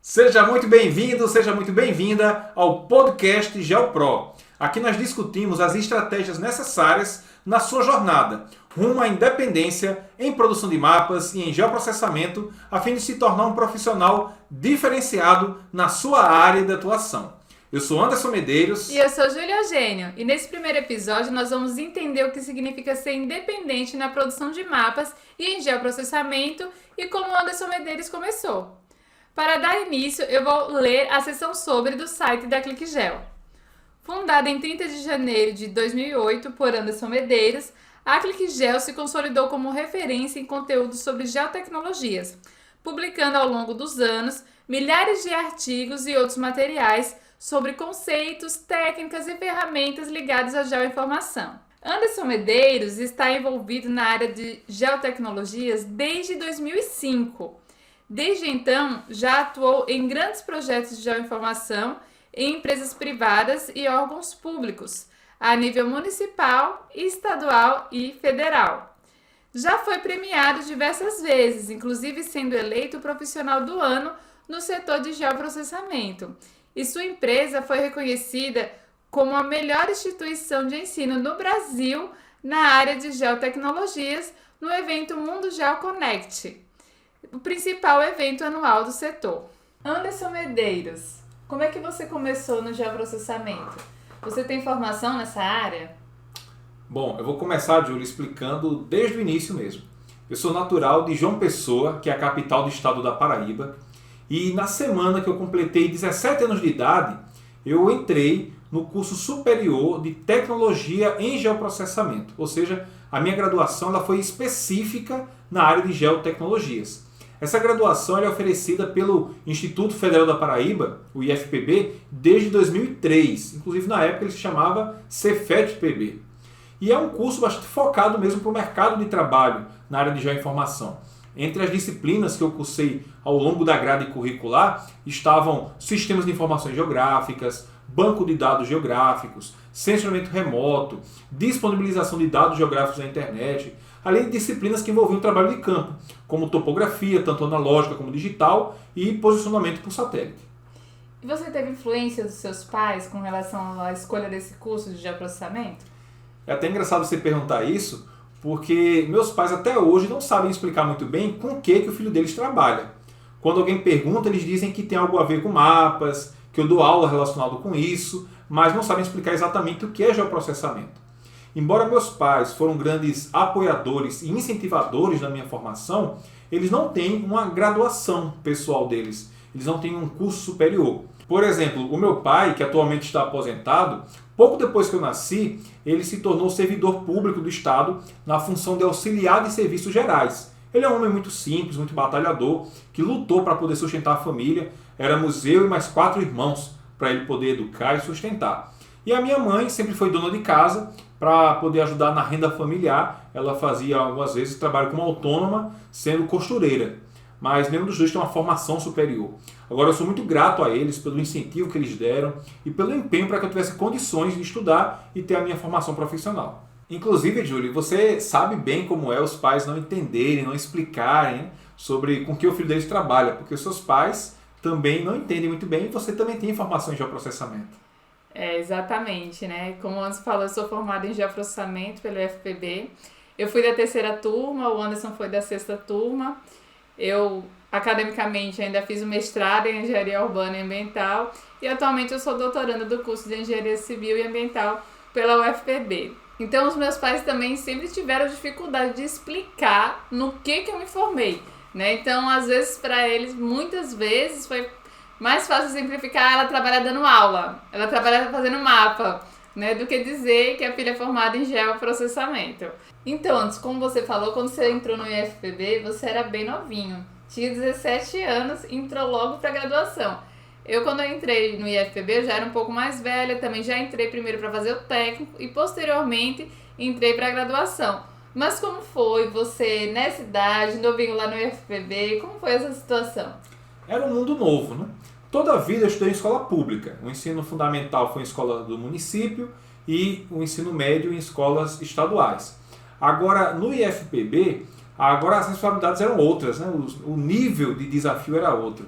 Seja muito bem-vindo, seja muito bem-vinda ao podcast GeoPro. Aqui nós discutimos as estratégias necessárias na sua jornada rumo à independência em produção de mapas e em geoprocessamento, a fim de se tornar um profissional diferenciado na sua área de atuação. Eu sou Anderson Medeiros. E eu sou Júlia Eugênio. E nesse primeiro episódio nós vamos entender o que significa ser independente na produção de mapas e em geoprocessamento e como Anderson Medeiros começou. Para dar início, eu vou ler a seção sobre do site da ClickGeo. Fundada em 30 de janeiro de 2008 por Anderson Medeiros, a ClickGeo se consolidou como referência em conteúdo sobre geotecnologias, publicando ao longo dos anos milhares de artigos e outros materiais sobre conceitos, técnicas e ferramentas ligadas à geoinformação. Anderson Medeiros está envolvido na área de geotecnologias desde 2005. Desde então, já atuou em grandes projetos de geoinformação em empresas privadas e órgãos públicos, a nível municipal, estadual e federal. Já foi premiado diversas vezes, inclusive sendo eleito profissional do ano no setor de geoprocessamento. E sua empresa foi reconhecida como a melhor instituição de ensino no Brasil na área de geotecnologias no evento Mundo GeoConnect, o principal evento anual do setor. Anderson Medeiros, como é que você começou no geoprocessamento? Você tem formação nessa área? Bom, eu vou começar, Júlia, explicando desde o início mesmo. Eu sou natural de João Pessoa, que é a capital do estado da Paraíba, e na semana que eu completei 17 anos de idade, eu entrei no curso superior de tecnologia em geoprocessamento, ou seja, a minha graduação ela foi específica na área de geotecnologias. Essa graduação é oferecida pelo Instituto Federal da Paraíba, o IFPB, desde 2003. Inclusive, na época, ele se chamava Cefet-PB. E é um curso bastante focado mesmo para o mercado de trabalho na área de geoinformação. Entre as disciplinas que eu cursei ao longo da grade curricular estavam sistemas de informações geográficas, banco de dados geográficos, sensoramento remoto, disponibilização de dados geográficos na internet, além de disciplinas que envolviam trabalho de campo, como topografia, tanto analógica como digital, e posicionamento por satélite. E você teve influência dos seus pais com relação à escolha desse curso de geoprocessamento? É até engraçado você perguntar isso, porque meus pais até hoje não sabem explicar muito bem com o que o filho deles trabalha. Quando alguém pergunta, eles dizem que tem algo a ver com mapas, que eu dou aula relacionado com isso, mas não sabem explicar exatamente o que é geoprocessamento. Embora meus pais foram grandes apoiadores e incentivadores da minha formação, eles não têm uma graduação pessoal deles, eles não têm um curso superior. Por exemplo, o meu pai, que atualmente está aposentado, pouco depois que eu nasci, ele se tornou servidor público do Estado na função de auxiliar de serviços gerais. Ele é um homem muito simples, muito batalhador, que lutou para poder sustentar a família. Éramos eu e mais 4 irmãos para ele poder educar e sustentar. E a minha mãe sempre foi dona de casa para poder ajudar na renda familiar. Ela fazia algumas vezes trabalho como autônoma, sendo costureira. Mas nenhum dos dois tem uma formação superior. Agora eu sou muito grato a eles pelo incentivo que eles deram e pelo empenho para que eu tivesse condições de estudar e ter a minha formação profissional. Inclusive, Júlio, você sabe bem como é os pais não entenderem, não explicarem sobre com que o filho deles trabalha, porque os seus pais também não entendem muito bem e você também tem formação em geoprocessamento. Exatamente, né? Como o Anderson falou, eu sou formada em geoprocessamento pelo IFPB. Eu fui da 3ª turma, o Anderson foi da 6ª turma. Eu, academicamente, ainda fiz o mestrado em Engenharia Urbana e Ambiental e atualmente eu sou doutoranda do curso de Engenharia Civil e Ambiental pela UFPB. Então, os meus pais também sempre tiveram dificuldade de explicar no que eu me formei, né? Então, às vezes, para eles, muitas vezes, foi mais fácil simplificar ela trabalhar dando aula, ela trabalha fazendo mapa, né? Do que dizer que a filha é formada em geoprocessamento. Então, antes, como você falou, quando você entrou no IFPB, você era bem novinho. Tinha 17 anos e entrou logo para a graduação. Eu, quando eu entrei no IFPB, eu já era um pouco mais velha, também já entrei primeiro para fazer o técnico e, posteriormente, entrei para a graduação. Mas como foi você, nessa idade, novinho lá no IFPB, como foi essa situação? Era um mundo novo, né? Toda a vida eu estudei em escola pública. O ensino fundamental foi em escola do município e o ensino médio em escolas estaduais. Agora, no IFPB, agora as responsabilidades eram outras, né? O nível de desafio era outro.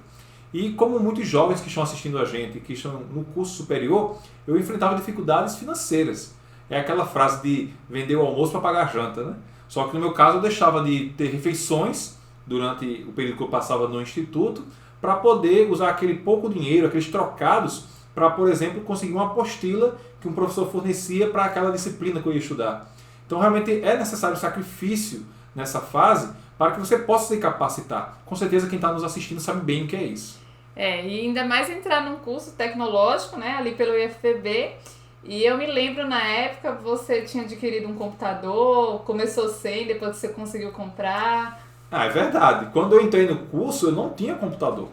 E como muitos jovens que estão assistindo a gente, que estão no curso superior, eu enfrentava dificuldades financeiras. É aquela frase de vender o almoço para pagar a janta, né? Só que no meu caso eu deixava de ter refeições durante o período que eu passava no instituto para poder usar aquele pouco dinheiro, aqueles trocados, para, por exemplo, conseguir uma apostila que um professor fornecia para aquela disciplina que eu ia estudar. Então realmente é necessário sacrifício nessa fase para que você possa se capacitar. Com certeza quem está nos assistindo sabe bem o que é isso. E ainda mais entrar num curso tecnológico, né, ali pelo IFPB. E eu me lembro, na época, você tinha adquirido um computador, começou sem, depois você conseguiu comprar. É verdade. Quando eu entrei no curso, eu não tinha computador.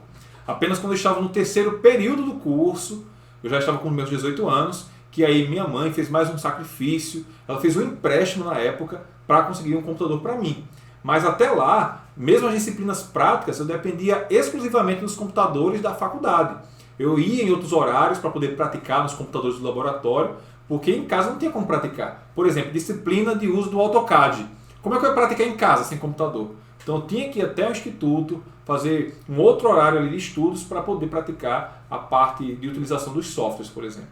Apenas quando eu estava no terceiro período do curso, eu já estava com meus 18 anos, que aí minha mãe fez mais um sacrifício, ela fez um empréstimo na época para conseguir um computador para mim. Mas até lá, mesmo as disciplinas práticas, eu dependia exclusivamente dos computadores da faculdade. Eu ia em outros horários para poder praticar nos computadores do laboratório, porque em casa não tinha como praticar. Por exemplo, disciplina de uso do AutoCAD. Como é que eu ia praticar em casa sem computador? Então eu tinha que ir até o instituto, fazer um outro horário ali de estudos para poder praticar a parte de utilização dos softwares, por exemplo.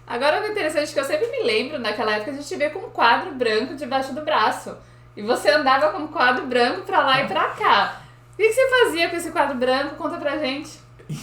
Agora, o interessante é que eu sempre me lembro, naquela época a gente via com um quadro branco debaixo do braço. E você andava com um quadro branco para lá e para cá. O que você fazia com esse quadro branco? Conta pra gente.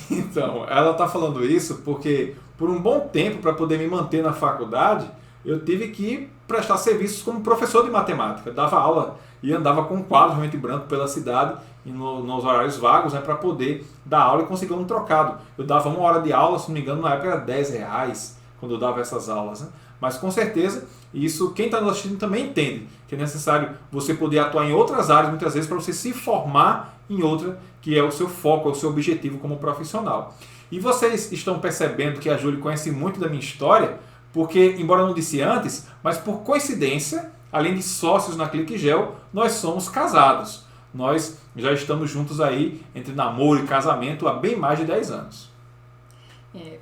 Então, ela está falando isso porque por um bom tempo, para poder me manter na faculdade, eu tive que prestar serviços como professor de matemática. Eu dava aula e andava com um quadro realmente branco pela cidade e nos horários vagos, né, para poder dar aula e conseguir um trocado. Eu dava uma hora de aula, se não me engano, na época era R$10 quando eu dava essas aulas, né? Mas com certeza, isso quem está nos assistindo também entende, que é necessário você poder atuar em outras áreas muitas vezes para você se formar em outra que é o seu foco, é o seu objetivo como profissional. E vocês estão percebendo que a Júlia conhece muito da minha história, porque, embora eu não disse antes, mas por coincidência, além de sócios na ClickGel, nós somos casados. Nós já estamos juntos aí, entre namoro e casamento, há bem mais de 10 anos.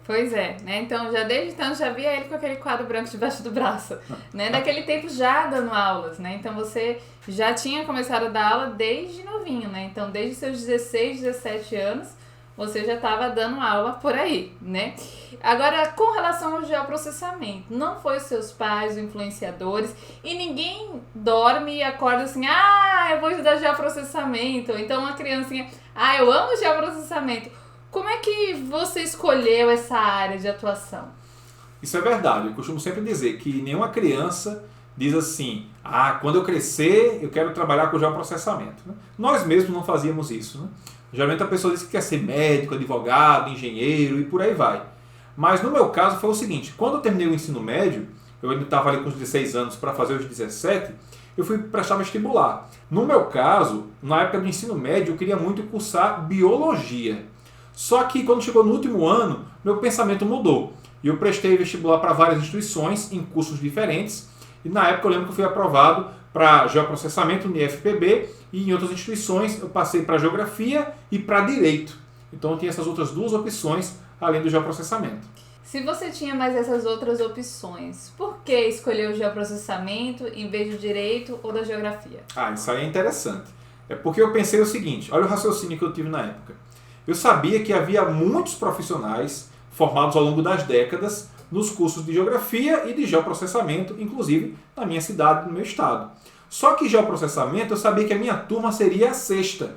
Pois é, né? Então, desde então, já via ele com aquele quadro branco debaixo do braço, né? Naquele tempo já dando aulas, né? Então, você já tinha começado a dar aula desde novinho, né? Então, desde seus 16, 17 anos, você já estava dando aula por aí, né? Agora, com relação ao geoprocessamento, não foi os seus pais, os influenciadores, e ninguém dorme e acorda assim, eu vou estudar geoprocessamento, ou então uma criancinha, eu amo geoprocessamento. Como é que você escolheu essa área de atuação? Isso é verdade. Eu costumo sempre dizer que nenhuma criança diz assim, quando eu crescer eu quero trabalhar com geoprocessamento. Nós mesmos não fazíamos isso, né? Geralmente a pessoa diz que quer ser médico, advogado, engenheiro e por aí vai. Mas no meu caso foi o seguinte, quando eu terminei o ensino médio, eu ainda estava ali com os 16 anos para fazer os 17, eu fui prestar vestibular. No meu caso, na época do ensino médio, eu queria muito cursar biologia. Só que quando chegou no último ano, meu pensamento mudou. E eu prestei vestibular para várias instituições, em cursos diferentes. E na época eu lembro que eu fui aprovado para geoprocessamento no IFPB e em outras instituições eu passei para geografia e para direito. Então eu tinha essas outras duas opções, além do geoprocessamento. Se você tinha mais essas outras opções, por que escolheu o geoprocessamento em vez do direito ou da geografia? Isso aí é interessante. É porque eu pensei o seguinte, olha o raciocínio que eu tive na época. Eu sabia que havia muitos profissionais formados ao longo das décadas nos cursos de geografia e de geoprocessamento, inclusive na minha cidade, no meu estado. Só que geoprocessamento eu sabia que a minha turma seria a sexta.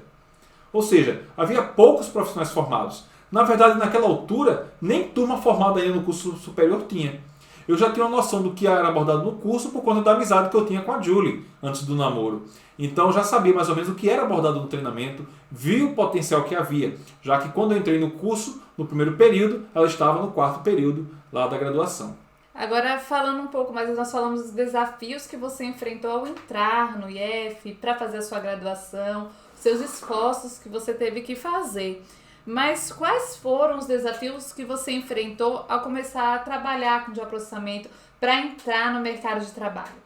Ou seja, havia poucos profissionais formados. Na verdade, naquela altura, nem turma formada ainda no curso superior tinha. Eu já tinha uma noção do que era abordado no curso por conta da amizade que eu tinha com a Julie antes do namoro. Então eu já sabia mais ou menos o que era abordado no treinamento, vi o potencial que havia, já que quando eu entrei no curso, no primeiro período, ela estava no quarto período lá da graduação. Agora, falando um pouco mais, nós falamos dos desafios que você enfrentou ao entrar no IF, para fazer a sua graduação, seus esforços que você teve que fazer. Mas quais foram os desafios que você enfrentou ao começar a trabalhar com geoprocessamento para entrar no mercado de trabalho?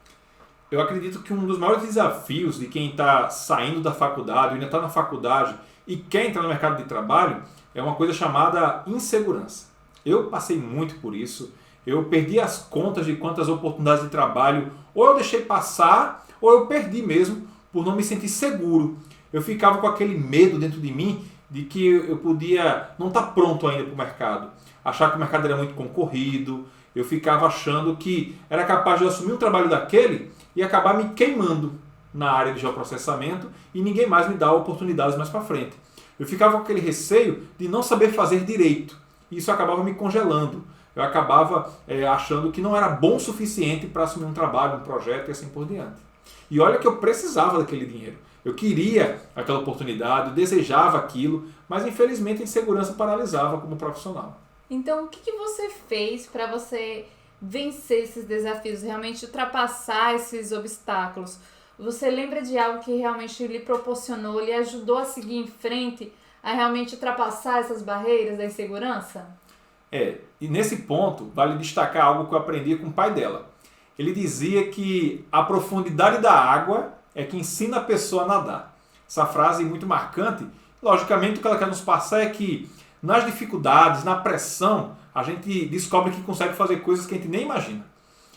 Eu acredito que um dos maiores desafios de quem está saindo da faculdade, ainda está na faculdade e quer entrar no mercado de trabalho, é uma coisa chamada insegurança. Eu passei muito por isso, eu perdi as contas de quantas oportunidades de trabalho ou eu deixei passar ou eu perdi mesmo por não me sentir seguro. Eu ficava com aquele medo dentro de mim de que eu podia não estar pronto ainda para o mercado, achar que o mercado era muito concorrido, eu ficava achando que era capaz de assumir um trabalho daquele e acabar me queimando na área de geoprocessamento e ninguém mais me dá oportunidades mais para frente. Eu ficava com aquele receio de não saber fazer direito. E isso acabava me congelando. Eu acabava achando que não era bom o suficiente para assumir um trabalho, um projeto e assim por diante. E olha que eu precisava daquele dinheiro. Eu queria aquela oportunidade, eu desejava aquilo, mas infelizmente a insegurança paralisava como profissional. Então, o que você fez para você vencer esses desafios, realmente ultrapassar esses obstáculos? Você lembra de algo que realmente lhe proporcionou, lhe ajudou a seguir em frente, a realmente ultrapassar essas barreiras da insegurança? E nesse ponto, vale destacar algo que eu aprendi com o pai dela. Ele dizia que a profundidade da água é que ensina a pessoa a nadar. Essa frase é muito marcante. Logicamente, o que ela quer nos passar é que nas dificuldades, na pressão, a gente descobre que consegue fazer coisas que a gente nem imagina.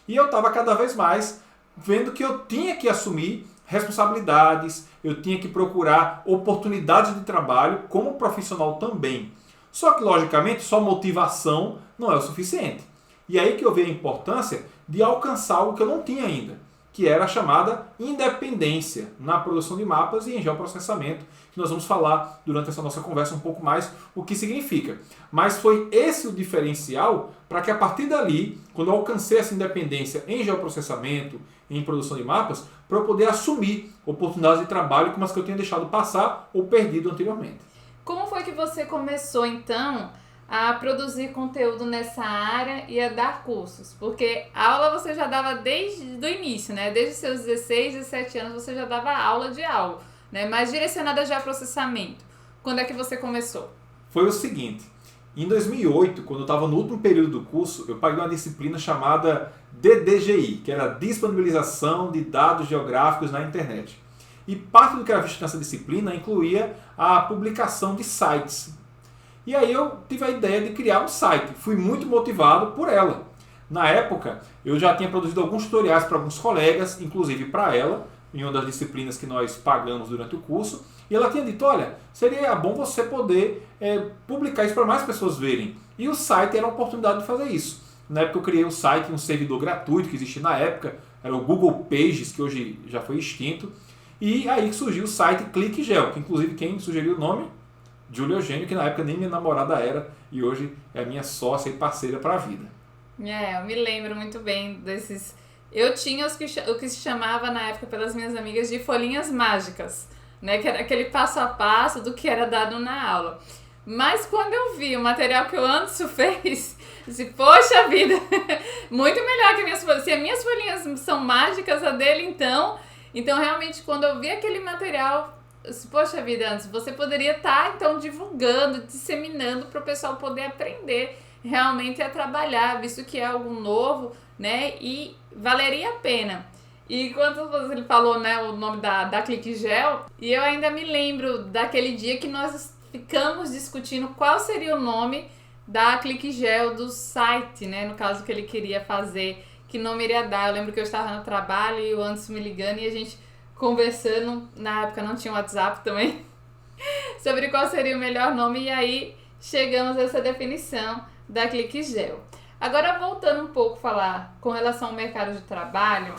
E eu estava cada vez mais vendo que eu tinha que assumir responsabilidades, eu tinha que procurar oportunidades de trabalho como profissional também. Só que, logicamente, só motivação não é o suficiente. E aí que eu vi a importância de alcançar algo que eu não tinha ainda, que era a chamada independência na produção de mapas e em geoprocessamento, que nós vamos falar durante essa nossa conversa um pouco mais o que significa. Mas foi esse o diferencial para que a partir dali, quando eu alcancei essa independência em geoprocessamento, em produção de mapas, para eu poder assumir oportunidades de trabalho como as que eu tinha deixado passar ou perdido anteriormente. Como foi que você começou, então, a produzir conteúdo nessa área e a dar cursos? Porque aula você já dava desde o início, né? Desde os seus 16, 17 anos você já dava aula de algo, né? Mas direcionada já a processamento. Quando é que você começou? Foi o seguinte, em 2008, quando eu estava no último período do curso, eu paguei uma disciplina chamada DDGI, que era Disponibilização de Dados Geográficos na Internet. E parte do que era visto nessa disciplina incluía a publicação de sites. E aí eu tive a ideia de criar um site. Fui muito motivado por ela. Na época, eu já tinha produzido alguns tutoriais para alguns colegas, inclusive para ela, em uma das disciplinas que nós pagamos durante o curso. E ela tinha dito, olha, seria bom você poder publicar isso para mais pessoas verem. E o site era a oportunidade de fazer isso. Na época eu criei um site, um servidor gratuito que existia na época, era o Google Pages, que hoje já foi extinto. E aí surgiu o site ClickGel, que inclusive quem sugeriu o nome? Júlio Eugênio, que na época nem minha namorada era e hoje é minha sócia e parceira para a vida. Eu me lembro muito bem desses... Eu tinha o que se chamava na época pelas minhas amigas de folhinhas mágicas, né? Que era aquele passo a passo do que era dado na aula. Mas quando eu vi o material que o Anderson fez, disse, poxa vida, muito melhor que minhas folhinhas. Se as minhas folhinhas são mágicas, a dele então... Então, realmente, quando eu vi aquele material, eu disse, poxa vida, Anderson, você poderia estar, então, divulgando, disseminando para o pessoal poder aprender realmente a trabalhar, visto que é algo novo, né? E valeria a pena. E quando ele falou, né, o nome da ClickGel, e eu ainda me lembro daquele dia que nós ficamos discutindo qual seria o nome da ClickGel do site, né? No caso que ele queria fazer, que nome iria dar. Eu lembro que eu estava no trabalho e o Anderson me ligando e a gente conversando, na época não tinha WhatsApp também, sobre qual seria o melhor nome, e aí chegamos a essa definição da ClickGel. Agora, voltando um pouco a falar com relação ao mercado de trabalho,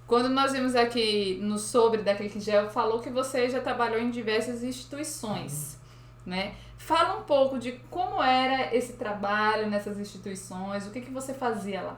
quando nós vimos aqui no sobre da ClickGel, falou que você já trabalhou em diversas instituições, né? Fala um pouco de como era esse trabalho nessas instituições, o que você fazia lá.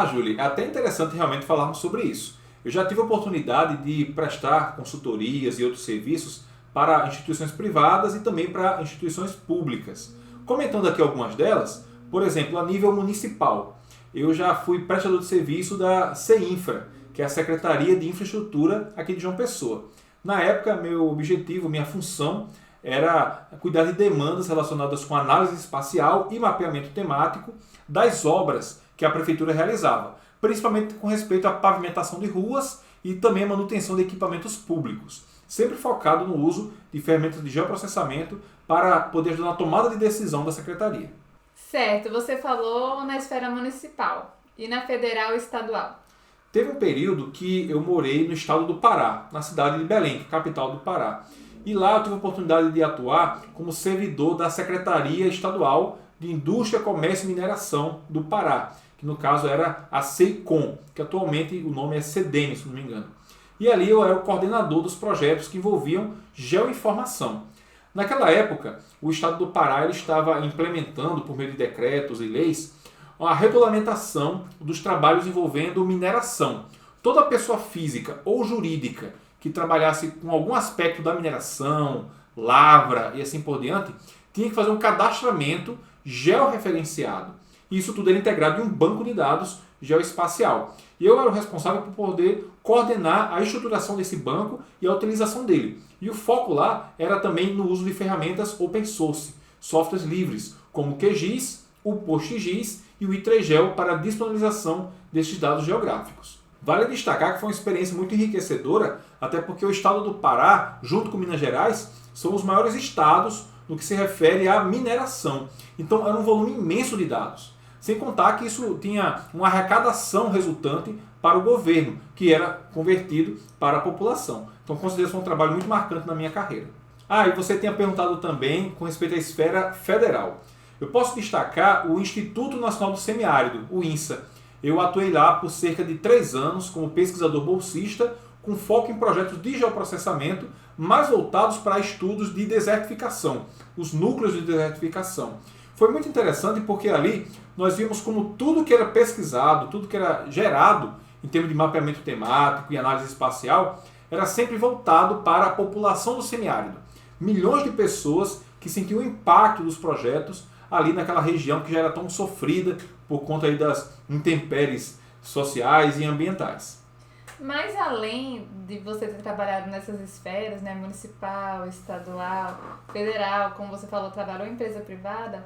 Júlia, é até interessante realmente falarmos sobre isso. Eu já tive a oportunidade de prestar consultorias e outros serviços para instituições privadas e também para instituições públicas. Comentando aqui algumas delas, por exemplo, a nível municipal, eu já fui prestador de serviço da CEINFRA, que é a Secretaria de Infraestrutura aqui de João Pessoa. Na época, meu objetivo, minha função era cuidar de demandas relacionadas com análise espacial e mapeamento temático das obras que a prefeitura realizava, principalmente com respeito à pavimentação de ruas e também a manutenção de equipamentos públicos, sempre focado no uso de ferramentas de geoprocessamento para poder ajudar na tomada de decisão da secretaria. Certo, você falou na esfera municipal e na federal e estadual. Teve um período que eu morei no estado do Pará, na cidade de Belém, capital do Pará. E lá eu tive a oportunidade de atuar como servidor da Secretaria Estadual de Indústria, Comércio e Mineração do Pará, que no caso era a SEICOM, que atualmente o nome é SEDEM, se não me engano. E ali eu era o coordenador dos projetos que envolviam geoinformação. Naquela época, o Estado do Pará ele estava implementando, por meio de decretos e leis, a regulamentação dos trabalhos envolvendo mineração. Toda pessoa física ou jurídica que trabalhasse com algum aspecto da mineração, lavra e assim por diante, tinha que fazer um cadastramento georreferenciado. Isso tudo era integrado em um banco de dados geoespacial. E eu era o responsável por poder coordenar a estruturação desse banco e a utilização dele. E o foco lá era também no uso de ferramentas open source, softwares livres, como o QGIS, o PostGIS e o I3GEL para a disponibilização desses dados geográficos. Vale destacar que foi uma experiência muito enriquecedora, até porque o estado do Pará, junto com Minas Gerais, são os maiores estados no que se refere à mineração. Então era um volume imenso de dados. Sem contar que isso tinha uma arrecadação resultante para o governo, que era convertido para a população. Então considero isso um trabalho muito marcante na minha carreira. E você tinha perguntado também com respeito à esfera federal. Eu posso destacar o Instituto Nacional do Semiárido, o INSA. Eu atuei lá por cerca de 3 anos como pesquisador bolsista, com foco em projetos de geoprocessamento, mais voltados para estudos de desertificação, os núcleos de desertificação. Foi muito interessante porque ali nós vimos como tudo que era pesquisado, tudo que era gerado em termos de mapeamento temático e análise espacial, era sempre voltado para a população do semiárido. Milhões de pessoas que sentiam o impacto dos projetos ali naquela região que já era tão sofrida por conta aí das intempéries sociais e ambientais. Mas além de você ter trabalhado nessas esferas, né, municipal, estadual, federal, como você falou, trabalhou em empresa privada,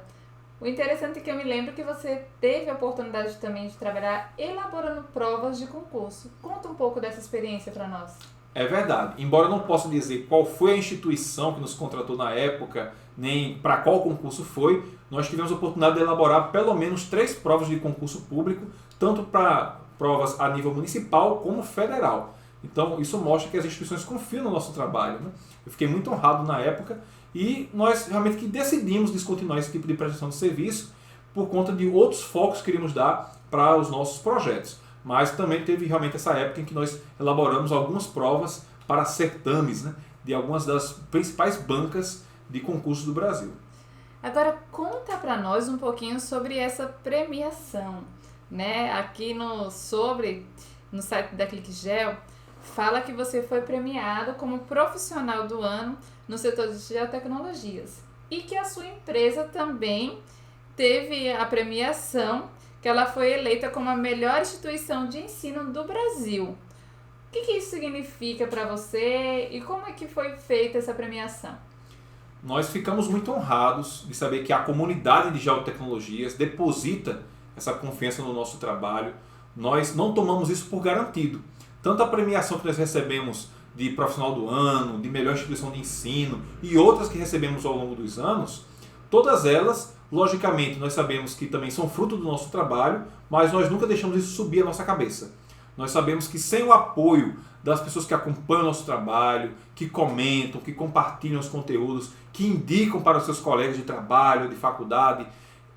o interessante é que eu me lembro que você teve a oportunidade também de trabalhar elaborando provas de concurso. Conta um pouco dessa experiência para nós. É verdade. Embora eu não possa dizer qual foi a instituição que nos contratou na época, nem para qual concurso foi, nós tivemos a oportunidade de elaborar pelo menos 3 provas de concurso público, tanto para provas a nível municipal como federal. Então isso mostra que as instituições confiam no nosso trabalho, né? Eu fiquei muito honrado na época e nós realmente que decidimos descontinuar esse tipo de prestação de serviço por conta de outros focos que queríamos dar para os nossos projetos. Mas também teve realmente essa época em que nós elaboramos algumas provas para certames, né, de algumas das principais bancas de concursos do Brasil. Agora conta para nós um pouquinho sobre essa premiação, né? Aqui no site da ClickGeo fala que você foi premiado como profissional do ano no setor de geotecnologias e que a sua empresa também teve a premiação, que ela foi eleita como a melhor instituição de ensino do Brasil. O que isso significa para você e como é que foi feita essa premiação? Nós ficamos muito honrados de saber que a comunidade de geotecnologias deposita essa confiança no nosso trabalho. Nós não tomamos isso por garantido. Tanto a premiação que nós recebemos de profissional do ano, de melhor instituição de ensino e outras que recebemos ao longo dos anos, todas elas, logicamente, nós sabemos que também são fruto do nosso trabalho, mas nós nunca deixamos isso subir a nossa cabeça. Nós sabemos que sem o apoio das pessoas que acompanham o nosso trabalho, que comentam, que compartilham os conteúdos, que indicam para os seus colegas de trabalho, de faculdade,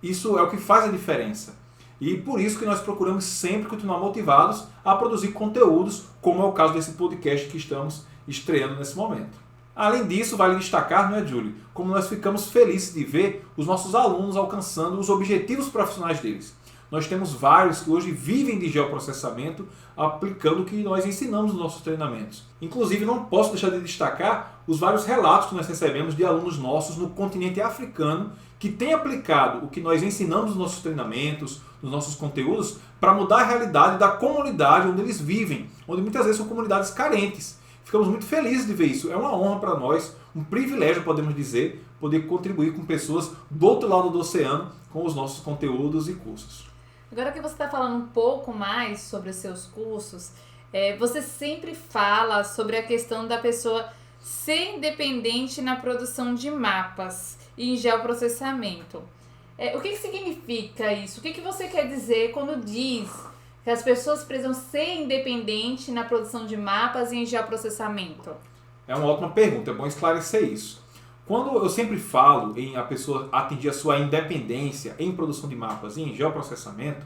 isso é o que faz a diferença. E por isso que nós procuramos sempre continuar motivados a produzir conteúdos, como é o caso desse podcast que estamos estreando nesse momento. Além disso, vale destacar, não é, Júlio, como nós ficamos felizes de ver os nossos alunos alcançando os objetivos profissionais deles. Nós temos vários que hoje vivem de geoprocessamento aplicando o que nós ensinamos nos nossos treinamentos. Inclusive, não posso deixar de destacar os vários relatos que nós recebemos de alunos nossos no continente africano que têm aplicado o que nós ensinamos nos nossos treinamentos, nos nossos conteúdos, para mudar a realidade da comunidade onde eles vivem, onde muitas vezes são comunidades carentes. Ficamos muito felizes de ver isso. É uma honra para nós, um privilégio, podemos dizer, poder contribuir com pessoas do outro lado do oceano com os nossos conteúdos e cursos. Agora que você está falando um pouco mais sobre os seus cursos, você sempre fala sobre a questão da pessoa ser independente na produção de mapas e em geoprocessamento. O que significa isso? O que você quer dizer quando diz que as pessoas precisam ser independentes na produção de mapas e em geoprocessamento? É uma ótima pergunta, é bom esclarecer isso. Quando eu sempre falo em a pessoa atingir a sua independência em produção de mapas e em geoprocessamento,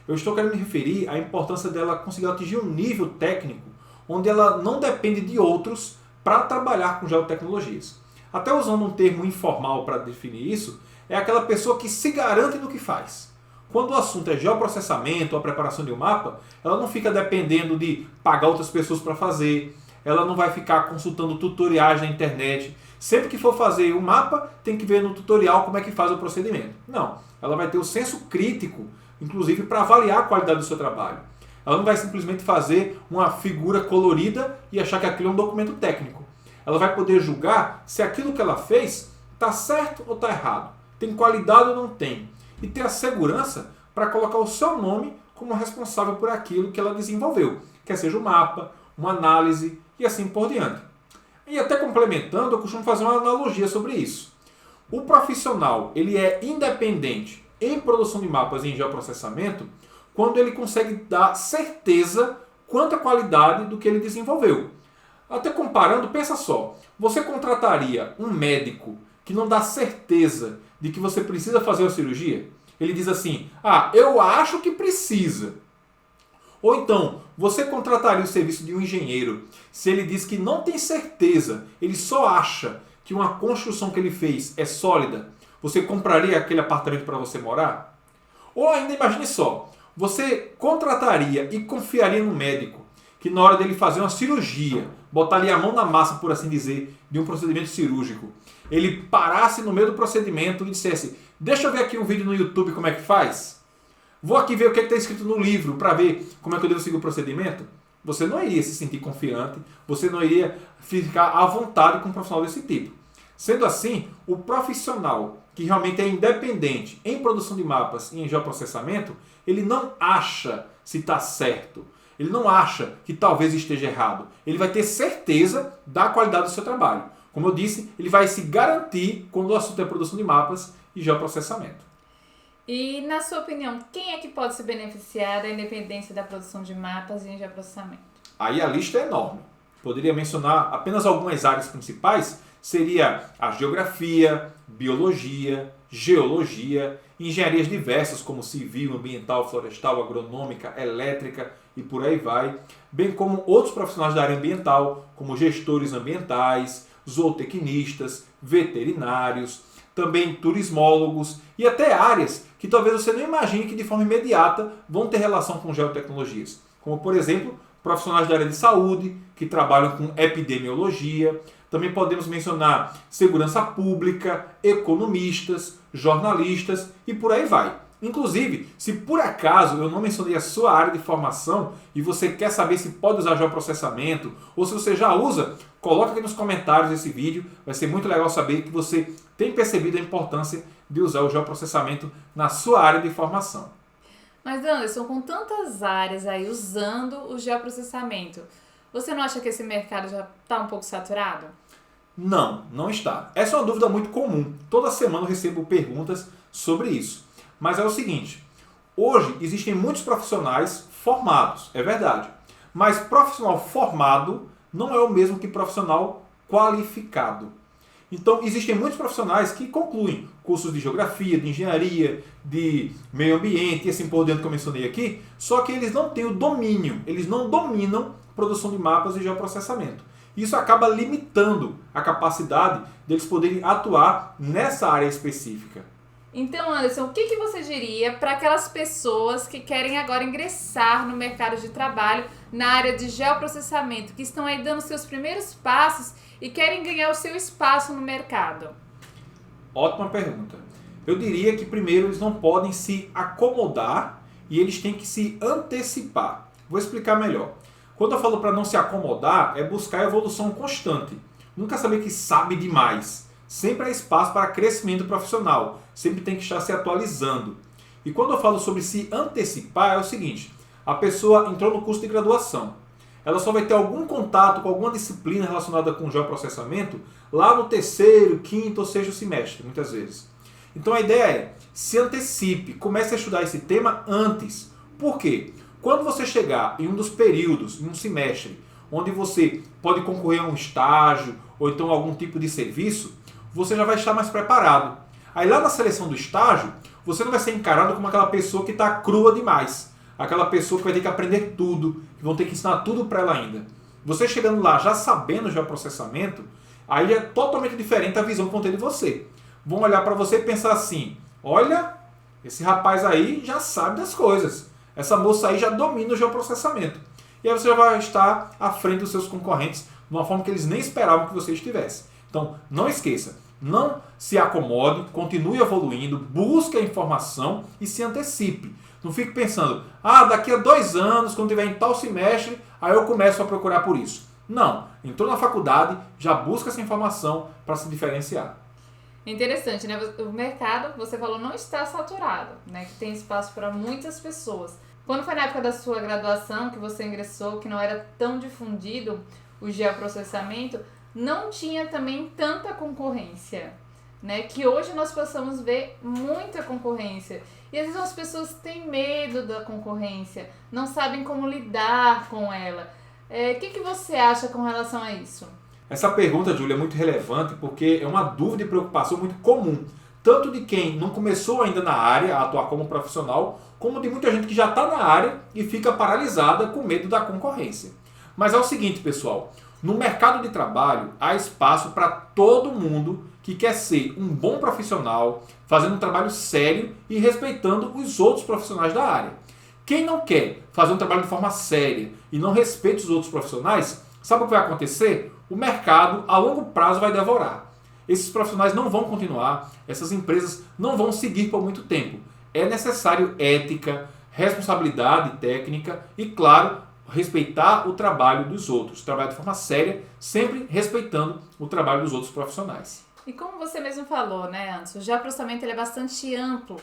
eu estou querendo me referir à importância dela conseguir atingir um nível técnico onde ela não depende de outros para trabalhar com geotecnologias. Até usando um termo informal para definir isso, é aquela pessoa que se garante no que faz. Quando o assunto é geoprocessamento, a preparação de um mapa, ela não fica dependendo de pagar outras pessoas para fazer, ela não vai ficar consultando tutoriais na internet. Sempre que for fazer um mapa, tem que ver no tutorial como é que faz o procedimento. Não, ela vai ter o senso crítico, inclusive para avaliar a qualidade do seu trabalho. Ela não vai simplesmente fazer uma figura colorida e achar que aquilo é um documento técnico. Ela vai poder julgar se aquilo que ela fez está certo ou está errado, tem qualidade ou não tem, e ter a segurança para colocar o seu nome como responsável por aquilo que ela desenvolveu, quer seja um mapa, uma análise e assim por diante. E até complementando, eu costumo fazer uma analogia sobre isso. O profissional ele é independente em produção de mapas e em geoprocessamento quando ele consegue dar certeza quanto à qualidade do que ele desenvolveu. Até comparando, pensa só, você contrataria um médico que não dá certeza de que você precisa fazer a cirurgia? Ele diz assim, eu acho que precisa. Ou então, você contrataria o serviço de um engenheiro se ele diz que não tem certeza, ele só acha que uma construção que ele fez é sólida? Você compraria aquele apartamento para você morar? Ou ainda imagine só, você contrataria e confiaria no médico que na hora dele fazer uma cirurgia, botaria a mão na massa, por assim dizer, de um procedimento cirúrgico, ele parasse no meio do procedimento e dissesse, deixa eu ver aqui um vídeo no YouTube como é que faz? Vou aqui ver o que está escrito no livro para ver como é que eu devo seguir o procedimento? Você não iria se sentir confiante, você não iria ficar à vontade com um profissional desse tipo. Sendo assim, o profissional que realmente é independente em produção de mapas e em geoprocessamento, ele não acha se está certo. Ele não acha que talvez esteja errado. Ele vai ter certeza da qualidade do seu trabalho. Como eu disse, ele vai se garantir quando o assunto é produção de mapas e geoprocessamento. E, na sua opinião, quem é que pode se beneficiar da independência da produção de mapas e geoprocessamento? Aí a lista é enorme. Poderia mencionar apenas algumas áreas principais. Seria a geografia, biologia, geologia, engenharias diversas como civil, ambiental, florestal, agronômica, elétrica e por aí vai, bem como outros profissionais da área ambiental, como gestores ambientais, zootecnistas, veterinários, também turismólogos e até áreas que talvez você não imagine que de forma imediata vão ter relação com geotecnologias, como por exemplo, profissionais da área de saúde que trabalham com epidemiologia. Também podemos mencionar segurança pública, economistas, jornalistas e por aí vai. Inclusive, se por acaso eu não mencionei a sua área de formação e você quer saber se pode usar geoprocessamento ou se você já usa, coloca aqui nos comentários esse vídeo. Vai ser muito legal saber que você tem percebido a importância de usar o geoprocessamento na sua área de formação. Mas Anderson, com tantas áreas aí usando o geoprocessamento, você não acha que esse mercado já está um pouco saturado? Não, não está. Essa é uma dúvida muito comum. Toda semana eu recebo perguntas sobre isso. Mas é o seguinte, hoje existem muitos profissionais formados, é verdade. Mas profissional formado não é o mesmo que profissional qualificado. Então existem muitos profissionais que concluem cursos de geografia, de engenharia, de meio ambiente e assim por diante que eu mencionei aqui, só que eles não têm o domínio, eles não dominam produção de mapas e geoprocessamento. Isso acaba limitando a capacidade deles poderem atuar nessa área específica. Então, Anderson, o que você diria para aquelas pessoas que querem agora ingressar no mercado de trabalho na área de geoprocessamento, que estão aí dando seus primeiros passos e querem ganhar o seu espaço no mercado? Ótima pergunta. Eu diria que primeiro eles não podem se acomodar e eles têm que se antecipar. Vou explicar melhor. Quando eu falo para não se acomodar, é buscar evolução constante. Nunca saber que sabe demais. Sempre há espaço para crescimento profissional. Sempre tem que estar se atualizando. E quando eu falo sobre se antecipar, é o seguinte. A pessoa entrou no curso de graduação. Ela só vai ter algum contato com alguma disciplina relacionada com geoprocessamento lá no terceiro, quinto ou sexto semestre, muitas vezes. Então a ideia é, se antecipe, comece a estudar esse tema antes. Por quê? Quando você chegar em um dos períodos, em um semestre, onde você pode concorrer a um estágio ou então algum tipo de serviço, você já vai estar mais preparado. Aí lá na seleção do estágio, você não vai ser encarado como aquela pessoa que está crua demais. Aquela pessoa que vai ter que aprender tudo, que vão ter que ensinar tudo para ela ainda. Você chegando lá já sabendo o geoprocessamento, aí é totalmente diferente a visão que vão ter de você. Vão olhar para você e pensar assim, olha, esse rapaz aí já sabe das coisas. Essa moça aí já domina o geoprocessamento. E aí você já vai estar à frente dos seus concorrentes de uma forma que eles nem esperavam que você estivesse. Então, não esqueça, não se acomode, continue evoluindo, busque a informação e se antecipe. Não fique pensando, daqui a 2 anos, quando tiver em tal semestre, aí eu começo a procurar por isso. Não, entrou na faculdade, já busca essa informação para se diferenciar. Interessante, né? O mercado, você falou, não está saturado, né? Que tem espaço para muitas pessoas. Quando foi na época da sua graduação, que você ingressou, que não era tão difundido o geoprocessamento, não tinha também tanta concorrência, né? Que hoje nós possamos ver muita concorrência. E às vezes as pessoas têm medo da concorrência, não sabem como lidar com ela. O que você acha com relação a isso? Essa pergunta, Júlia, é muito relevante porque é uma dúvida e preocupação muito comum, tanto de quem não começou ainda na área a atuar como profissional, como de muita gente que já está na área e fica paralisada com medo da concorrência. Mas é o seguinte, pessoal, no mercado de trabalho há espaço para todo mundo que quer ser um bom profissional, fazendo um trabalho sério e respeitando os outros profissionais da área. Quem não quer fazer um trabalho de forma séria e não respeita os outros profissionais, sabe o que vai acontecer? O mercado, a longo prazo, vai devorar. Esses profissionais não vão continuar, essas empresas não vão seguir por muito tempo. É necessário ética, responsabilidade técnica e, claro, respeitar o trabalho dos outros. Trabalhar de forma séria, sempre respeitando o trabalho dos outros profissionais. E como você mesmo falou, né, Anderson, o geoprocessamento ele é bastante amplo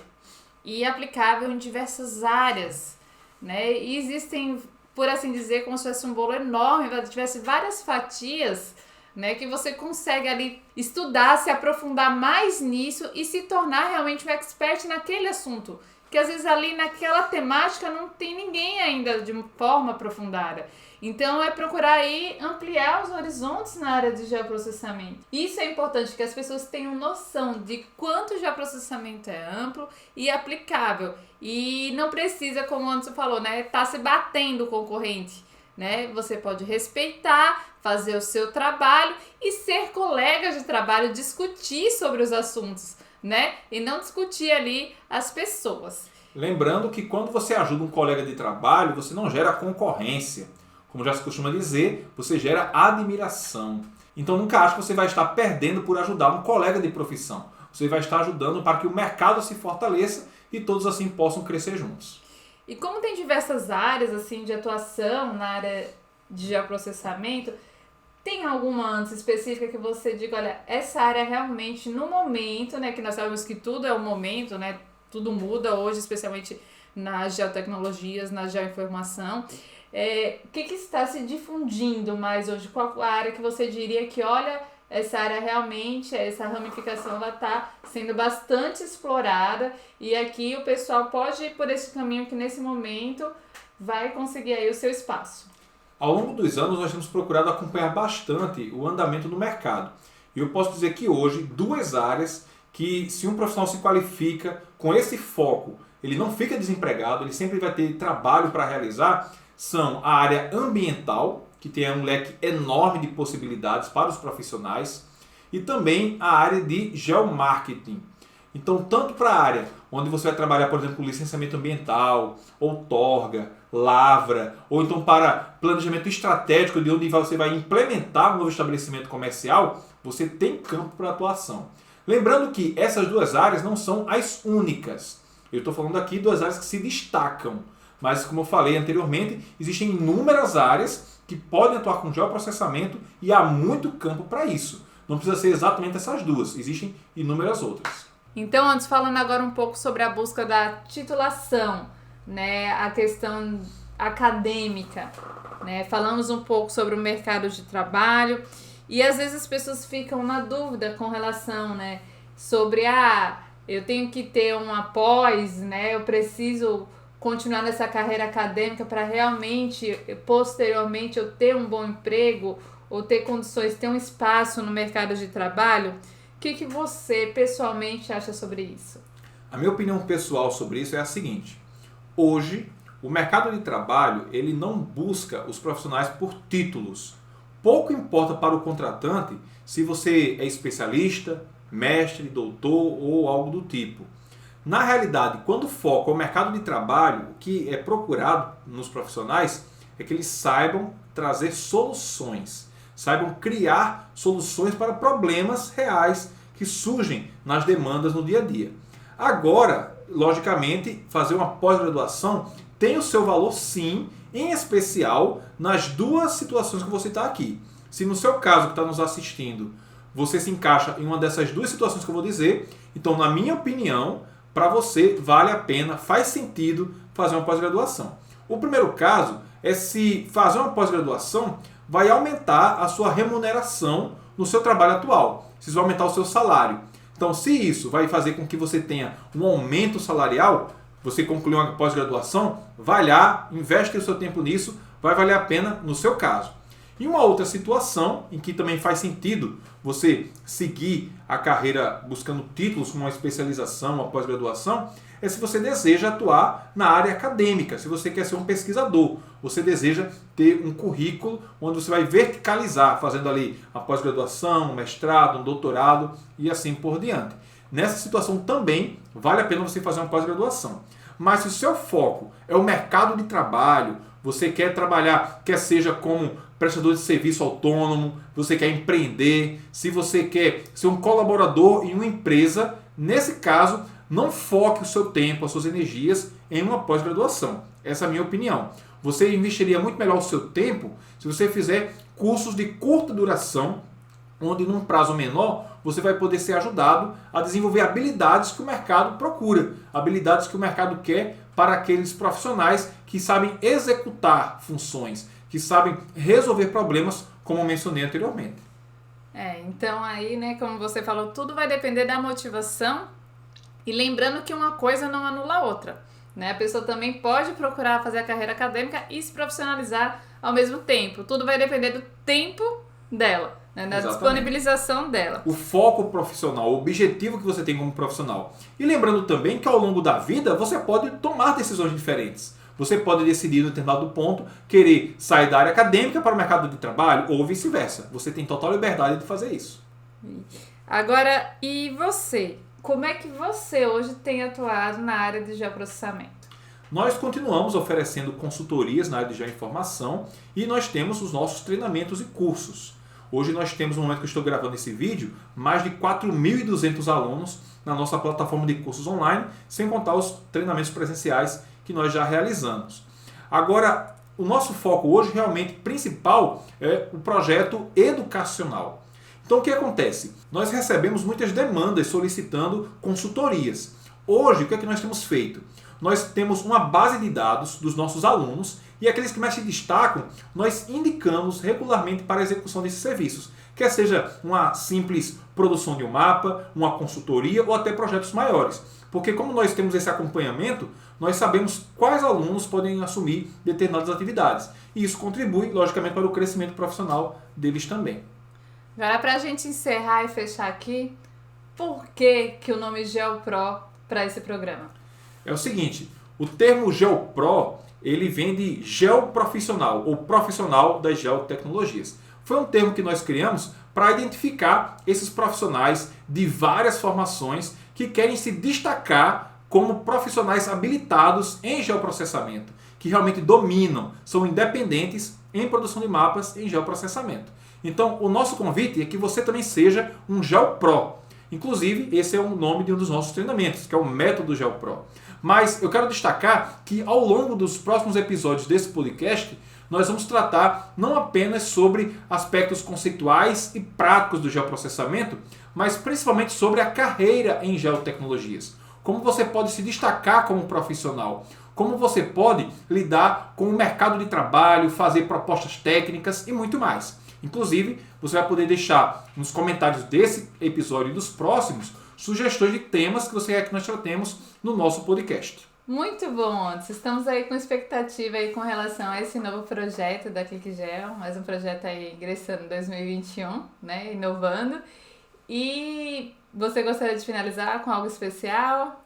e aplicável em diversas áreas, né? E existem, por assim dizer, como se fosse um bolo enorme, tivesse várias fatias, né, que você consegue ali estudar, se aprofundar mais nisso e se tornar realmente um expert naquele assunto. Que às vezes ali naquela temática não tem ninguém ainda de forma aprofundada. Então é procurar aí ampliar os horizontes na área de geoprocessamento. Isso é importante, que as pessoas tenham noção de quanto o geoprocessamento é amplo e aplicável. E não precisa, como o Anderson falou, né, tá se batendo com o concorrente. Né? Você pode respeitar, fazer o seu trabalho e ser colega de trabalho, discutir sobre os assuntos, né? E não discutir ali as pessoas. Lembrando que quando você ajuda um colega de trabalho, você não gera concorrência. Como já se costuma dizer, você gera admiração. Então nunca ache que você vai estar perdendo por ajudar um colega de profissão. Você vai estar ajudando para que o mercado se fortaleça e todos assim possam crescer juntos. E como tem diversas áreas assim de atuação na área de geoprocessamento, tem alguma antes específica que você diga, olha, essa área realmente no momento, né, que nós sabemos que tudo é o momento, né, tudo muda hoje, especialmente nas geotecnologias, na geoinformação. O que está se difundindo mais hoje? Qual a área que você diria que, olha, essa área realmente, essa ramificação, ela está sendo bastante explorada e aqui o pessoal pode ir por esse caminho que nesse momento vai conseguir aí o seu espaço. Ao longo dos anos nós temos procurado acompanhar bastante o andamento do mercado. E eu posso dizer que hoje 2 áreas que se um profissional se qualifica com esse foco, ele não fica desempregado, ele sempre vai ter trabalho para realizar, são a área ambiental, que tem um leque enorme de possibilidades para os profissionais, e também a área de geomarketing. Então, tanto para a área onde você vai trabalhar, por exemplo, com licenciamento ambiental, outorga, lavra, ou então para planejamento estratégico de onde você vai implementar um novo estabelecimento comercial, você tem campo para atuação. Lembrando que essas 2 áreas não são as únicas. Eu estou falando aqui de 2 áreas que se destacam. Mas, como eu falei anteriormente, existem inúmeras áreas que podem atuar com geoprocessamento e há muito campo para isso. Não precisa ser exatamente essas 2, existem inúmeras outras. Então, antes falando agora um pouco sobre a busca da titulação, né, a questão acadêmica, né, falamos um pouco sobre o mercado de trabalho e às vezes as pessoas ficam na dúvida com relação, né, sobre eu tenho que ter uma pós, né, eu preciso continuar nessa carreira acadêmica para realmente, posteriormente, eu ter um bom emprego ou ter condições, ter um espaço no mercado de trabalho? O que você pessoalmente acha sobre isso? A minha opinião pessoal sobre isso é a seguinte: hoje, o mercado de trabalho ele não busca os profissionais por títulos. Pouco importa para o contratante se você é especialista, mestre, doutor ou algo do tipo. Na realidade, quando o foco é o mercado de trabalho, o que é procurado nos profissionais é que eles saibam trazer soluções, saibam criar soluções para problemas reais que surgem nas demandas no dia a dia. Agora, logicamente, fazer uma pós-graduação tem o seu valor sim, em especial nas duas situações que eu vou citar aqui. Se no seu caso que está nos assistindo, você se encaixa em uma dessas duas situações que eu vou dizer, então, na minha opinião, para você vale a pena, faz sentido fazer uma pós-graduação. O primeiro caso é se fazer uma pós-graduação vai aumentar a sua remuneração no seu trabalho atual, se isso vai aumentar o seu salário. Então, se isso vai fazer com que você tenha um aumento salarial, você concluiu uma pós-graduação, vai lá, investe o seu tempo nisso, vai valer a pena no seu caso. E uma outra situação em que também faz sentido você seguir a carreira buscando títulos como uma especialização, uma pós-graduação, é se você deseja atuar na área acadêmica, se você quer ser um pesquisador, você deseja ter um currículo onde você vai verticalizar, fazendo ali a pós-graduação, um mestrado, um doutorado e assim por diante. Nessa situação também vale a pena você fazer uma pós-graduação. Mas se o seu foco é o mercado de trabalho, você quer trabalhar, quer seja como prestador de serviço autônomo, você quer empreender, se você quer ser um colaborador em uma empresa, nesse caso, não foque o seu tempo, as suas energias em uma pós-graduação. Essa é a minha opinião. Você investiria muito melhor o seu tempo se você fizer cursos de curta duração, onde num prazo menor você vai poder ser ajudado a desenvolver habilidades que o mercado procura, habilidades que o mercado quer para aqueles profissionais que sabem executar funções, que sabem resolver problemas, como mencionei anteriormente. Então aí, né, como você falou, tudo vai depender da motivação e lembrando que uma coisa não anula a outra, né? A pessoa também pode procurar fazer a carreira acadêmica e se profissionalizar ao mesmo tempo. Tudo vai depender do tempo dela, né, da disponibilização dela. O foco profissional, o objetivo que você tem como profissional. E lembrando também que ao longo da vida você pode tomar decisões diferentes. Você pode decidir, em determinado ponto, querer sair da área acadêmica para o mercado de trabalho ou vice-versa. Você tem total liberdade de fazer isso. Agora, e você? Como é que você hoje tem atuado na área de geoprocessamento? Nós continuamos oferecendo consultorias na área de geoinformação e nós temos os nossos treinamentos e cursos. Hoje nós temos, no momento que eu estou gravando esse vídeo, mais de 4.200 alunos na nossa plataforma de cursos online, sem contar os treinamentos presenciais que nós já realizamos. Agora, o nosso foco hoje realmente principal é o projeto educacional. Então o que acontece? Nós recebemos muitas demandas solicitando consultorias. Hoje, o que é que nós temos feito? Nós temos uma base de dados dos nossos alunos e aqueles que mais se destacam, nós indicamos regularmente para a execução desses serviços. Quer seja uma simples produção de um mapa, uma consultoria ou até projetos maiores. Porque como nós temos esse acompanhamento, nós sabemos quais alunos podem assumir determinadas atividades. E isso contribui, logicamente, para o crescimento profissional deles também. Agora, para a gente encerrar e fechar aqui, por que o nome GeoPro para esse programa? É o seguinte, o termo GeoPro, ele vem de geoprofissional, ou profissional das geotecnologias. Foi um termo que nós criamos para identificar esses profissionais de várias formações que querem se destacar como profissionais habilitados em geoprocessamento, que realmente dominam, são independentes em produção de mapas em geoprocessamento. Então, o nosso convite é que você também seja um GeoPro. Inclusive, esse é o nome de um dos nossos treinamentos, que é o método GeoPro. Mas eu quero destacar que ao longo dos próximos episódios desse podcast, nós vamos tratar não apenas sobre aspectos conceituais e práticos do geoprocessamento, mas principalmente sobre a carreira em geotecnologias. Como você pode se destacar como profissional, como você pode lidar com o mercado de trabalho, fazer propostas técnicas e muito mais. Inclusive, você vai poder deixar nos comentários desse episódio e dos próximos sugestões de temas que você quer que nós tratemos no nosso podcast. Muito bom, Anderson. Estamos aí com expectativa aí com relação a esse novo projeto da ClickGel, mais um projeto aí ingressando em 2021, né, inovando. E você gostaria de finalizar com algo especial?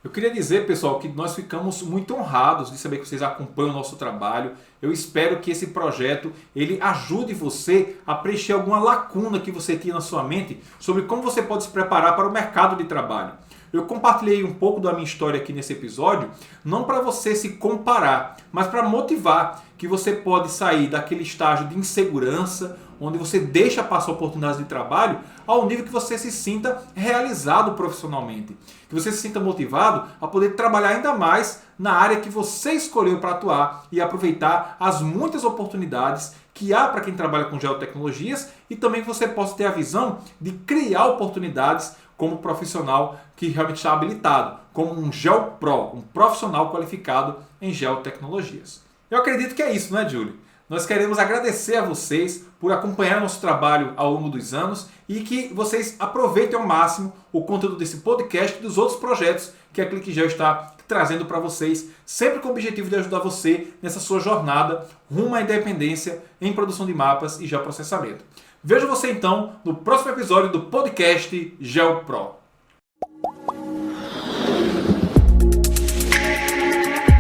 Eu queria dizer, pessoal, que nós ficamos muito honrados de saber que vocês acompanham o nosso trabalho. Eu espero que esse projeto ele ajude você a preencher alguma lacuna que você tinha na sua mente sobre como você pode se preparar para o mercado de trabalho. Eu compartilhei um pouco da minha história aqui nesse episódio, não para você se comparar, mas para motivar que você pode sair daquele estágio de insegurança, onde você deixa passar oportunidades de trabalho, ao nível que você se sinta realizado profissionalmente. Que você se sinta motivado a poder trabalhar ainda mais na área que você escolheu para atuar e aproveitar as muitas oportunidades que há para quem trabalha com geotecnologias e também que você possa ter a visão de criar oportunidades como profissional que realmente está habilitado, como um GeoPro, um profissional qualificado em geotecnologias. Eu acredito que é isso, não é, Julie? Nós queremos agradecer a vocês por acompanhar nosso trabalho ao longo dos anos e que vocês aproveitem ao máximo o conteúdo desse podcast e dos outros projetos que a ClickGel está trazendo para vocês, sempre com o objetivo de ajudar você nessa sua jornada rumo à independência em produção de mapas e geoprocessamento. Vejo você então no próximo episódio do podcast GeoPro.